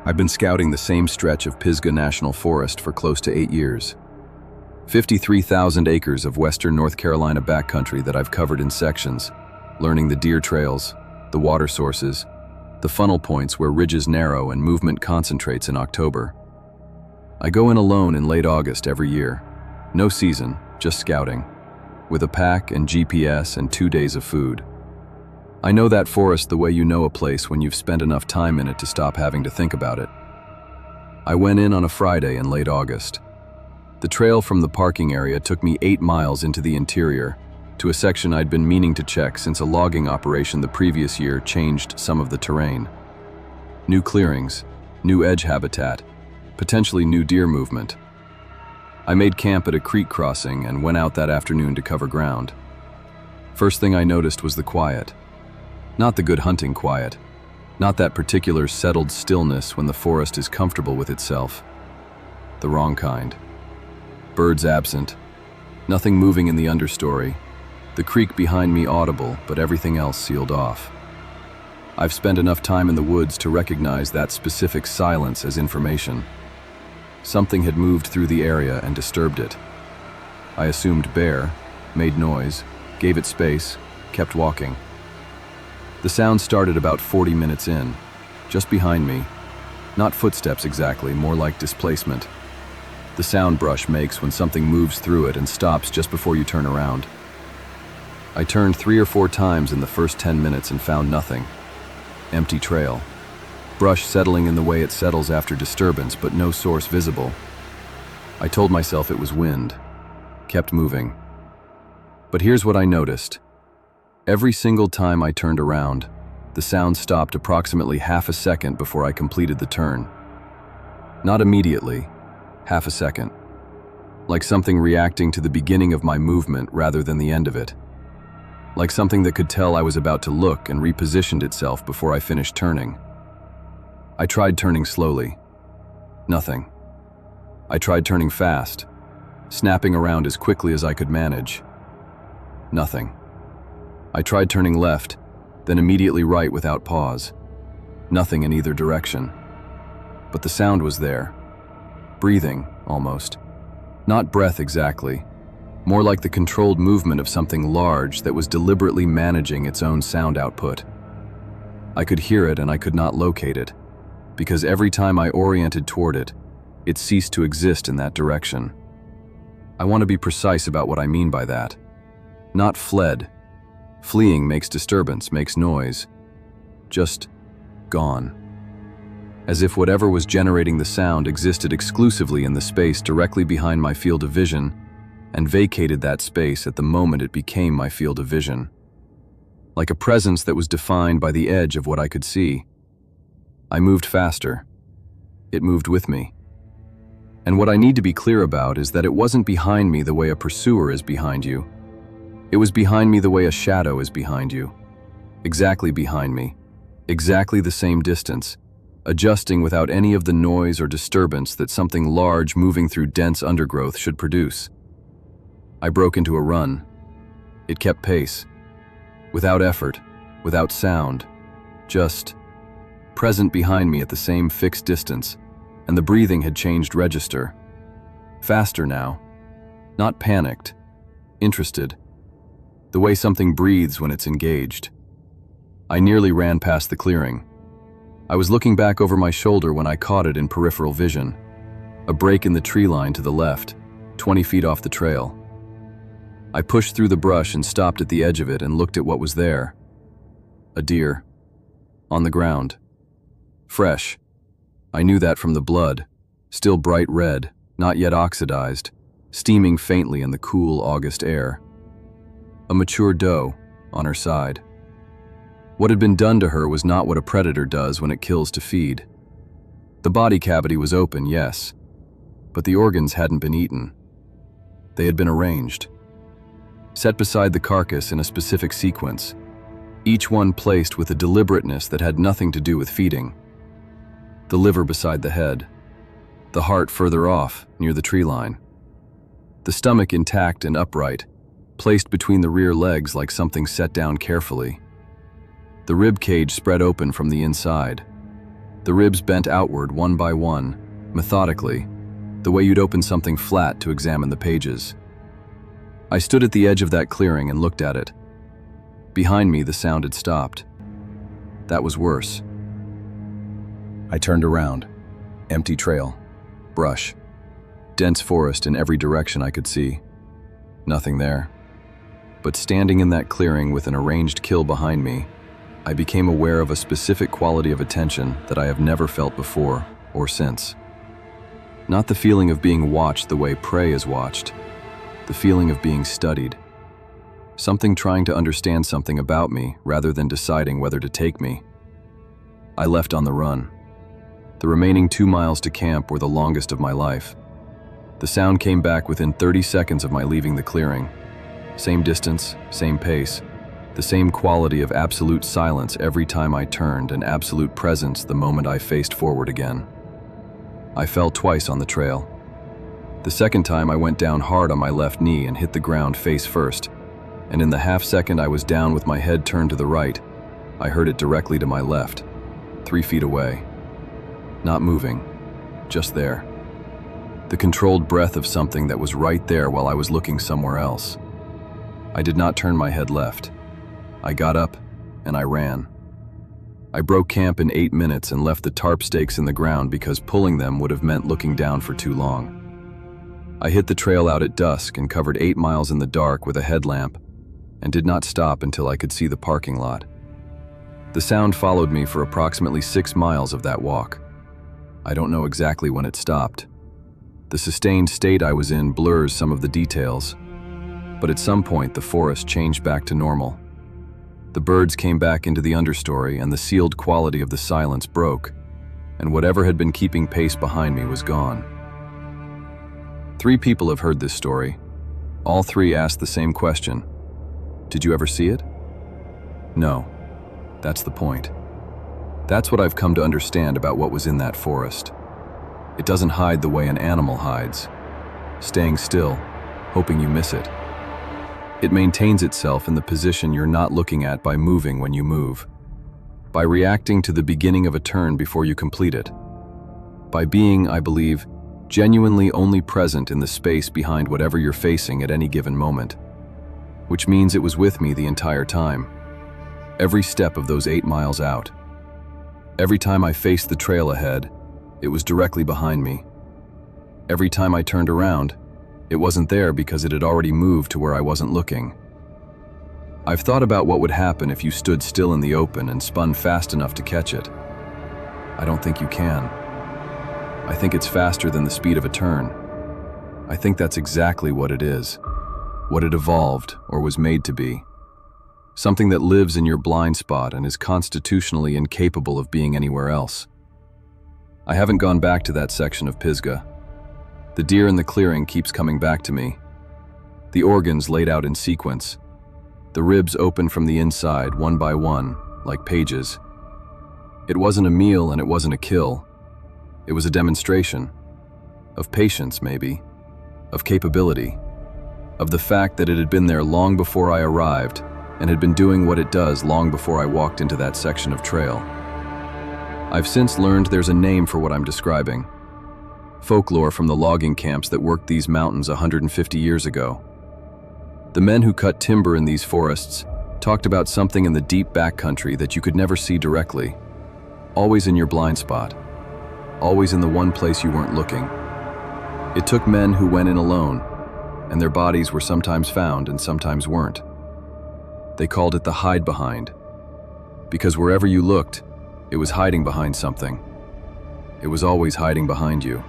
I've been scouting the same stretch of Pisgah National Forest for close to 8 years. 53,000 acres of western North Carolina backcountry that I've covered in sections, learning the deer trails, the water sources, the funnel points where ridges narrow and movement concentrates in October. I go in alone in late August every year. No season, just scouting, with a pack and GPS and 2 days of food. I know that forest the way you know a place when you've spent enough time in it to stop having to think about it. I went in on a Friday in late August. The trail from the parking area took me 8 miles into the interior, to a section I'd been meaning to check since a logging operation the previous year changed some of the terrain. New clearings, new edge habitat, potentially new deer movement. I made camp at a creek crossing and went out that afternoon to cover ground. First thing I noticed was the quiet. Not the good hunting quiet. Not that particular settled stillness when the forest is comfortable with itself. The wrong kind. Birds absent. Nothing moving in the understory. The creek behind me audible, but everything else sealed off. I've spent enough time in the woods to recognize that specific silence as information. Something had moved through the area and disturbed it. I assumed bear, made noise, gave it space, kept walking. The sound started about 40 minutes in, just behind me. Not footsteps exactly, more like displacement. The sound brush makes when something moves through it and stops just before you turn around. I turned 3 or 4 times in the first 10 minutes and found nothing. Empty trail. Brush settling in the way it settles after disturbance, but no source visible. I told myself it was wind. Kept moving. But here's what I noticed. Every single time I turned around, the sound stopped approximately half a second before I completed the turn. Not immediately, half a second. Like something reacting to the beginning of my movement rather than the end of it. Like something that could tell I was about to look and repositioned itself before I finished turning. I tried turning slowly. Nothing. I tried turning fast, snapping around as quickly as I could manage. Nothing. I tried turning left, then immediately right without pause. Nothing in either direction. But the sound was there. Breathing, almost. Not breath exactly. More like the controlled movement of something large that was deliberately managing its own sound output. I could hear it and I could not locate it, because every time I oriented toward it, it ceased to exist in that direction. I want to be precise about what I mean by that. Not fled. Fleeing makes disturbance, makes noise. Just gone. As if whatever was generating the sound existed exclusively in the space directly behind my field of vision, and vacated that space at the moment it became my field of vision. Like a presence that was defined by the edge of what I could see. I moved faster. It moved with me. And what I need to be clear about is that it wasn't behind me the way a pursuer is behind you. It was behind me the way a shadow is behind you. Exactly behind me. Exactly the same distance, adjusting without any of the noise or disturbance that something large moving through dense undergrowth should produce. I broke into a run. It kept pace. Without effort, without sound, just present behind me at the same fixed distance, and the breathing had changed register. Faster now. Not panicked. Interested. The way something breathes when it's engaged. I nearly ran past the clearing. I was looking back over my shoulder when I caught it in peripheral vision. A break in the tree line to the left, 20 feet off the trail. I pushed through the brush and stopped at the edge of it and looked at what was there. A deer. On the ground. Fresh. I knew that from the blood. Still bright red, not yet oxidized, steaming faintly in the cool August air. A mature doe, on her side. What had been done to her was not what a predator does when it kills to feed. The body cavity was open, yes, but the organs hadn't been eaten. They had been arranged. Set beside the carcass in a specific sequence, each one placed with a deliberateness that had nothing to do with feeding. The liver beside the head, the heart further off, near the tree line. The stomach intact and upright, placed between the rear legs like something set down carefully. The rib cage spread open from the inside. The ribs bent outward one by one, methodically, the way you'd open something flat to examine the pages. I stood at the edge of that clearing and looked at it. Behind me, the sound had stopped. That was worse. I turned around. Empty trail. Brush. Dense forest in every direction I could see. Nothing there. But standing in that clearing with an arranged kill behind me, I became aware of a specific quality of attention that I have never felt before or since. Not the feeling of being watched the way prey is watched, the feeling of being studied. Something trying to understand something about me rather than deciding whether to take me. I left on the run. The remaining 2 miles to camp were the longest of my life. The sound came back within 30 seconds of my leaving the clearing. Same distance, same pace, the same quality of absolute silence every time I turned and absolute presence the moment I faced forward again. I fell twice on the trail. The second time I went down hard on my left knee and hit the ground face first, and in the half second I was down with my head turned to the right, I heard it directly to my left, 3 feet away. Not moving, just there. The controlled breath of something that was right there while I was looking somewhere else. I did not turn my head left. I got up and I ran. I broke camp in 8 minutes and left the tarp stakes in the ground because pulling them would have meant looking down for too long. I hit the trail out at dusk and covered 8 miles in the dark with a headlamp and did not stop until I could see the parking lot. The sound followed me for approximately 6 miles of that walk. I don't know exactly when it stopped. The sustained state I was in blurs some of the details, but at some point the forest changed back to normal. The birds came back into the understory and the sealed quality of the silence broke, and whatever had been keeping pace behind me was gone. 3 people have heard this story. All 3 asked the same question. Did you ever see it? No. That's the point. That's what I've come to understand about what was in that forest. It doesn't hide the way an animal hides, staying still, hoping you miss it. It maintains itself in the position you're not looking at by moving when you move, by reacting to the beginning of a turn before you complete it, by being, I believe, genuinely only present in the space behind whatever you're facing at any given moment, which means it was with me the entire time, every step of those 8 miles out. Every time I faced the trail ahead, it was directly behind me. Every time I turned around, it wasn't there because it had already moved to where I wasn't looking. I've thought about what would happen if you stood still in the open and spun fast enough to catch it. I don't think you can. I think it's faster than the speed of a turn. I think that's exactly what it is, what it evolved or was made to be. Something that lives in your blind spot and is constitutionally incapable of being anywhere else. I haven't gone back to that section of Pisgah. The deer in the clearing keeps coming back to me. The organs laid out in sequence. The ribs open from the inside, one by one, like pages. It wasn't a meal and it wasn't a kill. It was a demonstration. Of patience, maybe. Of capability. Of the fact that it had been there long before I arrived and had been doing what it does long before I walked into that section of trail. I've since learned there's a name for what I'm describing. Folklore from the logging camps that worked these mountains 150 years ago. The men who cut timber in these forests talked about something in the deep backcountry that you could never see directly. Always in your blind spot. Always in the one place you weren't looking. It took men who went in alone, and their bodies were sometimes found and sometimes weren't. They called it the Hidebehind, because wherever you looked, it was hiding behind something. It was always hiding behind you.